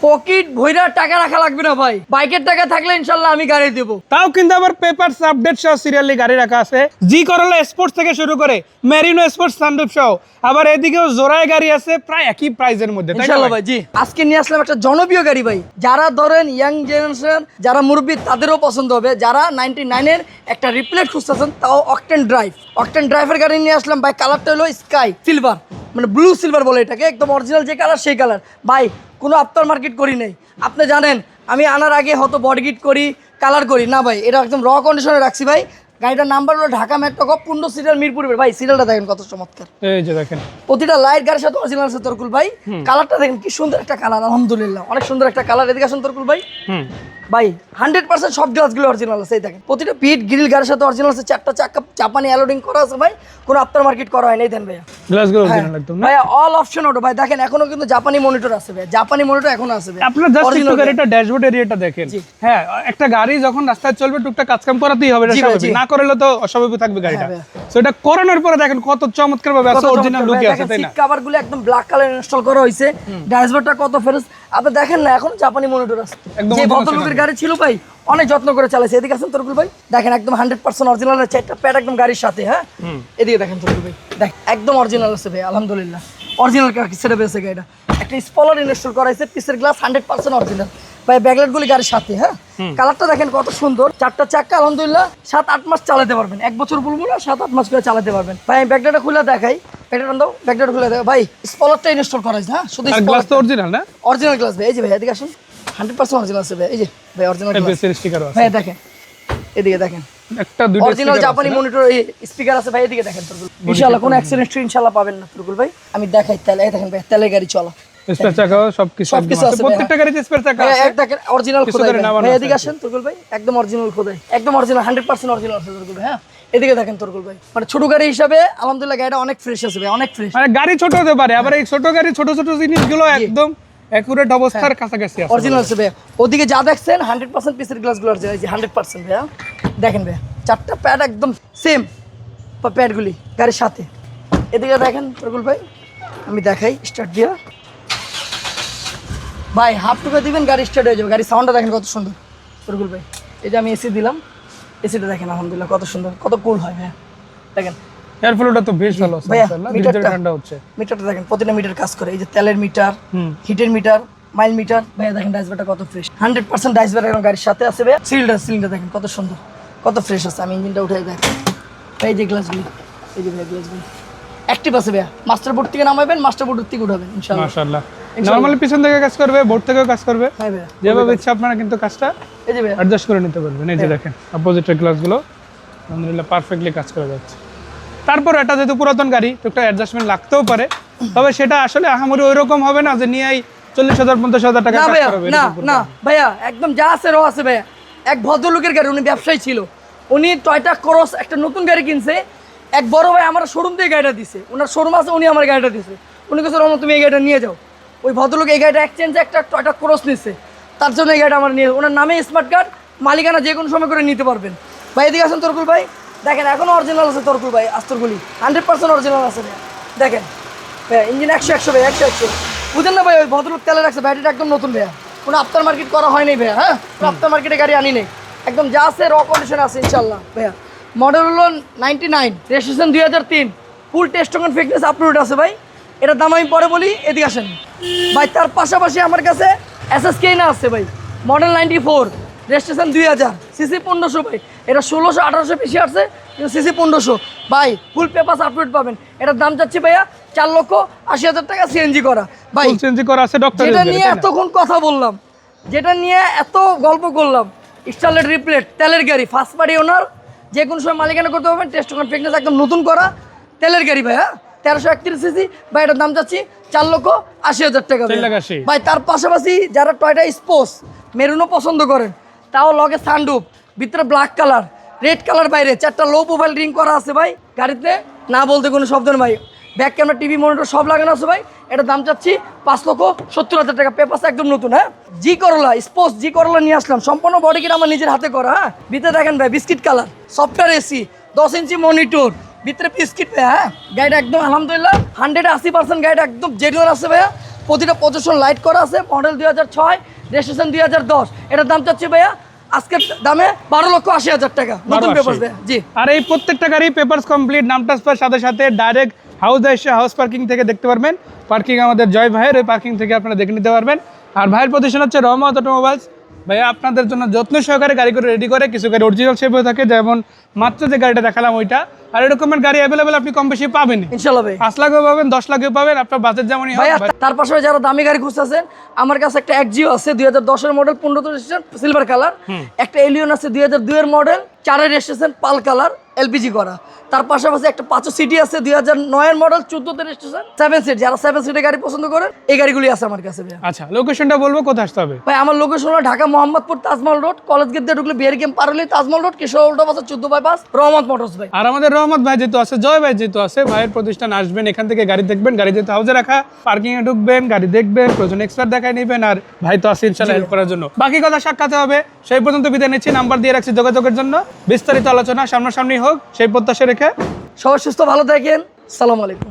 Pocket ভইরা টাকা রাখা লাগবে না ভাই, বাইকের টাকা থাকলে ইনশাল্লাহ আমি গাড়ি দেবো। তাও কিন্তু আবার পেপারস আপডেট সহ সিরিয়ালি গাড়ি রাখা আছে, জি করলা স্পোর্টস থেকে শুরু করে মেরিনো স্পোর্টস সানরুফ সহ, আবার এদিকেও জোড়ায় গাড়ি আছে প্রায় একই প্রাইসের মধ্যে, তাই না ইনশাল্লাহ ভাই? ভাই জি, আজকে নিয়ে আসলাম একটা জনপ্রিয় গাড়ি ভাই, যারা ধরেন ইয়াং জেনারেশন যারা মুরব্বী তাদেরও পছন্দ হবে, যারা 99-এর একটা রিপ্লেট খুঁজতেছেন তাও অকটেন ড্রাইভের গাড়ি নিয়ে আসলাম ভাই। কালারটা হলো স্কাই সিলভার, মানে ব্লু সিলভার বলে এটাকে, একদম অরিজিনাল যে কালার সেই কালার ভাই, কোনো আফটার মার্কেট করি নেই। আপনি জানেন আমি আনার আগে হয়তো বডি কিট করি, কালার করি না ভাই, এটা একদম র কন্ডিশনে রাখছি ভাই। গাড়িটার নাম্বার হলো ঢাকা মেট্রো ক 15 সিরিয়াল মিরপুরের ভাই। সিরিয়ালটা দেখেন কত চমৎকার, এই যে দেখেন প্রতিটা লাইট গাড়ির সাথে অরিজিনাল আছে তরকুল ভাই। কালারটা দেখেন কি সুন্দর একটা কালার, আলহামদুলিল্লাহ অনেক সুন্দর একটা কালার। এদিকে আসুন তরকুল ভাই, ভাই 100% সব গ্লাসগুলো অরিজিনাল আছে। এই দেখেন প্রতিটা পিট গ্রিল গাড়ির সাথে অরিজিনাল আছে, চারটা চাকা জাপানি অ্যালোডিং করা আছে ভাই, কোনো আফটার মার্কেট করা হয় নাই। দেন ভাইয়া গ্লাসগুলো অরিজিনাল একদম না? ভাই অল অপশন অটো ভাই, দেখেন এখনো কিন্তু জাপানি মনিটর আছে ভাই, জাপানি মনিটর এখনো আছে ভাই। আপনারা জাস্ট একটু গাড়িটা ড্যাশবোর্ড এরিয়াটা দেখেন। হ্যাঁ, একটা গাড়ি যখন রাস্তায় চলবে টুকটাক কাজকাম করাতেই হবে, এটা স্বাভাবিক, না করলে তো অস্বাভাবিক থাকবে গাড়িটা। সো এটা করানোর পরে দেখেন কত চমৎকার ভাবে আছে, অরিজিনাল লুকে আছে, তাই না? সিট কভারগুলো একদম ব্ল্যাক কালার ইনস্টল করা হয়েছে, ড্যাশবোর্ডটা কত ফ্রেশ আপনি দেখেন না, এখন জাপানি মনিটর আছে। যে ভদ্রলোকের গাড়ি ছিল ভাই অনেক যত্ন করে চালাইছে। এদিকে আছেন তরকুল ভাই, দেখেন একদম 100% অরিজিনাল আছে, চারটা প্যাড একদম গাড়ির সাথে। হ্যাঁ এদিকে দেখেন তরকুল ভাই, দেখেন একদম অরিজিনাল আছে ভাই, আলহামদুলিল্লাহ অরিজিনাল সেটা পেয়েছে গাড়িটা। একটা স্পলার ইনস্টল করা হয়েছে, পিসের গ্লাস 100% অরিজিনাল ভাই, ব্যাকলাইটগুলি গাড়ির সাথে। হ্যাঁ কালারটা দেখেন কত সুন্দর, চারটা চাকা আলহামদুলিল্লাহ 7-8 মাস চালাতে পারবেন, 1 বছর বলবো না, 7-8 মাস করে চালাতে পারবেন ভাই। আমি ব্যাকলাইটটা খুলে দেখাই, ব্যাকলাইট খুলে দেখাই ভাই, স্পলারটা ইনস্টল করা হয়েছে। হ্যাঁ শুধু গ্লাস তো অরিজিনাল না? অরিজিনাল গ্লাস ভাই, এই যে ভাই এদিকে আসুন, 100% অরিজিনাল আছে ভাই, এই যে ভাই অরিজিনাল গ্লাস এফএস এর স্টিকার আছে ভাই, দেখেন এদিকে দেখেন একটা দুটো অরিজিনাল জাপানি মনিটর স্পিকার আছে ভাই। এদিকে দেখেন তুরকুল, ইনশাআল্লাহ কোনো অ্যাক্সিডেন্ট ইনশাআল্লাহ পাবেন না তুরকুল ভাই। আমি দেখাই তেল, এই দেখেন ভাই তেলের গাড়ি চলা, স্পেয়ার চাকা সবকিছু আছে, প্রত্যেকটা গাড়িতে স্পেয়ার চাকা আছে। এক দেখেন অরিজিনাল খোদাই ভাই, এদিকে আসেন তুরকুল ভাই, একদম অরিজিনাল খোদাই, একদম অরিজিনাল 100% অরিজিনাল আছে তুরকুল ভাই। হ্যাঁ এদিকে দেখেন তুরকুল ভাই, মানে ছোট গাড়ি হিসাবে আলহামদুলিল্লাহ গাড়িটা অনেক ফ্রেশ আছে ভাই, অনেক ফ্রেশ। মানে গাড়ি ছোট হতে পারে, আবার এই ছোট গাড়ি ছোট ছোট জিনিসগুলো একদম একুরেট অবস্থার কাছাকাছি আছে, অরিজিনাল আছে ভাই। ওদিকে যা দেখছেন 100% পিসের গ্লাসগুলো অরিজিনাল, এই যে 100% ভাই। দেখেন ভাই চারটা প্যাড একদম সেম প্যাডগুলি গাড়ির সাথে। এদিকে দেখেন তুরকুল ভাই, আমি দেখাই স্টার্ট দিয়া ভাই, হাফ টুকে দিবেন গাড়ি স্টার্ট হয়ে যাবে। গাড়ির সাউন্ডটা দেখেন কত সুন্দর তুরকুল ভাই, এই যে আমি এসি দিলাম, এসিটা দেখেন আলহামদুলিল্লাহ কত সুন্দর, কত কুল হয় ভাই। দেখেন এয়ার ফ্লোটা তো বেশ ভালো আছে মাশাআল্লাহ, ডিজিটাল ঠান্ডা হচ্ছে। মিটারটা দেখেন প্রতিটা মিটার কাজ করে, এই যে তেলের মিটার, হিটের মিটার, মাইল মিটার ভাই। দেখেন ডাইসবারটা কত ফ্রেশ, 100% ডাইসবার এখন গাড়ির সাথে আছে ভাই। সিলিন্ডার দেখেন কত সুন্দর, কত ফ্রেশ আছে। আমি ইঞ্জিনটা উঠে দেখেন এই যে গ্লাসগুলি, এই যে ভাই গ্লাসগুলি অ্যাক্টিভ আছে ভাই। মাস্টার বোর্ড থেকে নামাবেন, মাস্টার বোর্ড থেকে উঠাবেন ইনশাআল্লাহ মাশাআল্লাহ। নরমালি পিছন থেকে কাজ করবে, বোর্ড থেকেও কাজ করবে, হ্যাঁ ভাই যেভাবে ইচ্ছা আপনারা কিন্তু কাজটা এই যে ভাই অ্যাডজাস্ট করে নিতে পারবেন। এই যে দেখেন অপোজিটের গ্লাসগুলো আলহামদুলিল্লাহ পারফেক্টলি কাজ করে যাচ্ছে। তারপর এটা যেহেতু পুরাতন গাড়ি তো একটা অ্যাডজাস্টমেন্ট লাগতেও পারে, তবে সেটা আসলে আহামরি ওইরকম হবে না যে নিয়েই 40,000-50,000 টাকা না কাজ ভাইয়া, করবে। না ভাইয়া একদম যা আছে র আছে ভাইয়া। এক ভদ্রলোকের গাড়ি, উনি ব্যবসায়ী ছিল, উনি টয়টা ক্রস একটা নতুন গাড়ি কিনছে। এক বড় ভাই আমার শোরুম থেকে গাড়িটা দিছে, ওনার শোরুম আছে, উনি আমার গাড়িটা দিছে। উনি কাছে রহমান তুমি এই গাড়িটা নিয়ে যাও। ওই ভদ্রলোক এই গাড়িটা এক্সচেঞ্জে একটা টয়টা ক্রস নিচ্ছে, তার জন্য এই গাড়িটা আমার নিয়ে, ওনার নামে স্মার্ট কার্ড, মালিকানা যে কোনো সময় করে নিতে পারবেন ভাই। এদিকে আসেন তরকুল ভাই, দেখেন এখনো অরিজিনাল আছে তরকুল ভাই, আস্তরগুলি 100% অরিজিনাল আছে ভাই। দেখেন ভাইয়া ইঞ্জিন 100 ভাই, 100 বুঝেন না ভাই, ওই ভদ্রলোক তেলে রাখছে, ব্যাটারিটা একদম নতুন ভাইয়া, কোনো আফটার মার্কেট করা হয়নি ভাইয়া। হ্যাঁ কোনো আফটার মার্কেটে গাড়ি আনি নেই, একদম যা আছে র কন্ডিশন আছে ইনশাল্লাহ ভাইয়া। মডেল হলো 99, রেজিস্ট্রেশন 2003, ফুল টেস্ট টোকেন ফিটনেস আপলোড আছে ভাই। এটার দাম আমি পরে বলি, এদিকে আসেন ভাই। তার পাশাপাশি আমার কাছে SSK না আছে ভাই, মডেল 94, রেজিস্ট্রেশন 2000, সিসি 1500 ভাই। এটা 1600-1800 বেশি আসছে, কিন্তু সিসি 1500 ভাই, ফুল পেপারস আপলোড পাবেন। এটার দাম যাচ্ছে ভাইয়া 4,80,000 টাকা, সিএনজি করা ভাই। সিএনজি করা আছে ডক্টর, যেটা নিয়ে এতক্ষণ কথা বললাম, যেটা নিয়ে এত গল্প করলাম, স্টারলেট রিপ্লেট তেলের গাড়ি, ফার্স্ট পার্টি ওনার, যে কোনো সময় মালিকানা করতে পারবেন, টেস্ট টোকেন ফিটনেস একদম নতুন করা তেলের গাড়ি ভাই। হ্যাঁ 1331 সিসি ভাই, এটার দাম যাচ্ছি 4,80,000 টাকা ভাই। তার পাশাপাশি যারা টয়টা স্পোর্টস মেরুনও পছন্দ করেন, তাও লগে সানরুফ, ভিতরে ব্ল্যাক কালার, রেড কালার, বাইরে 4টা লো প্রোফাইল রিং করা আছে ভাই গাড়িতে, না বলতে কোনো শব্দ নেই ভাই। ব্যাক ক্যামেরা, টিভি মনিটর সব লাগানো আছে ভাই। এটার দাম চাচ্ছি 5,70,000 টাকা, পেপারস একদম নতুন। হ্যাঁ জি করলা স্পোর্টস, জি করলা নিয়ে আসলাম, সম্পূর্ণ বডি কিট আমার নিজের হাতে করা। হ্যাঁ ভিতরে দেখেন ভাই biscuit colour, software AC, 10 inch monitor, ভিতরে বিস্কিট ভাই। হ্যাঁ গাড়িটা একদম আলহামদুলিল্লাহ 180% গাড়িটা একদম জেনুইন আছে ভাইয়া। প্রতিটা পজিশন লাইট করা আছে, মডেল 2006, রেজিস্ট্রেশন 2010। এটার দাম চাচ্ছি ভাইয়া আজকের দামে 12,80,000 টাকা, নতুন 12,80,000 পেপারস ভাইয়া। জি, আর এই প্রত্যেকটা গাড়ি পেপারস কমপ্লিট, নাম ট্রান্সফার সাথে সাথে ডাইরেক্ট হাউস এসে হাউস পার্কিং থেকে দেখতে পারবেন। পার্কিং আমাদের জয় ভাইয়ের, ওই পার্কিং থেকে আপনারা দেখে নিতে পারবেন। আর ভাইয়ের প্রতিষ্ঠান হচ্ছে রহমত অটোমোবাইলস। ভাইয়া আপনাদের জন্য যত্ন সহকারে গাড়ি করে রেডি করে, কিছু গাড়ি অরিজিনাল শেপ হয়ে থাকে, যেমন মাত্র যে গাড়িটা দেখালাম ওইটা। আর এরকমের গাড়ি অ্যাভেলেবেল আপনি কম বেশি পাবেন, ইনশাল্লাহ ভাই। 5 লাখও পাবেন, 10 লাখও পাবেন, আপনার বাজেট যেমনই ভাইয়া হয়। তার পাশে যারা দামি গাড়ি খুঁজতেছেন, আমার কাছে একটা একজিও আছে 2010-এর মডেল, 15 রেজিস্ট্রেশন, সিলভার কালার। একটা এলিয়ন আছে 2002-এর মডেল, 4-এর রেজিস্ট্রেশন, পাল কালার, এলপিজি করা। তার পাশাপাশি একটা 500 সিটি আছে 2009-এর মডেল, 14-তে রেজিস্ট্রেশন, 7 সিট। যারা 7 সিটের গাড়ি পছন্দ করেন, এই গাড়িগুলি আছে আমার কাছে ভাইয়া। আচ্ছা, লোকেশনটা বলবো, কোথায় আসতে হবে? ভাই আমার লোকেশন হলো Dhaka Mohammadpur Tajmahal road, college gate দিয়ে ঢুকলে বিহারি ক্যাম্প পার হলে তাজমহল রোড, কিশোর উল্টা বাজার 14 বাইপাস, রহমত মোটরস ভাই। আর আমাদের রহমত ভাই যেহেতু আছে, জয় ভাই যেহেতু আছে, ভাইয়ের প্রতিষ্ঠান আসবেন, এখান থেকে গাড়ি দেখবেন, গাড়ি যেহেতু হাউসে রাখা, পার্কিং এ ঢুকবেন, গাড়ি দেখবেন, প্রয়োজন এক্সপার্ট দেখাই নেবেন। আর ভাই তো আছে ইনশাআল্লাহ হেল্প করার জন্য। বাকি কথা সাক্ষাতে হবে, সেই পর্যন্ত বিদায় নিচ্ছি। নাম্বার দিয়ে রাখছি যোগাযোগের জন্য। বিস্তারিত আলোচনা সামনাসামনি হোক সেই প্রত্যাশা রেখে সবাই সুস্থ ভালো থাকেন। সালাম আলাইকুম।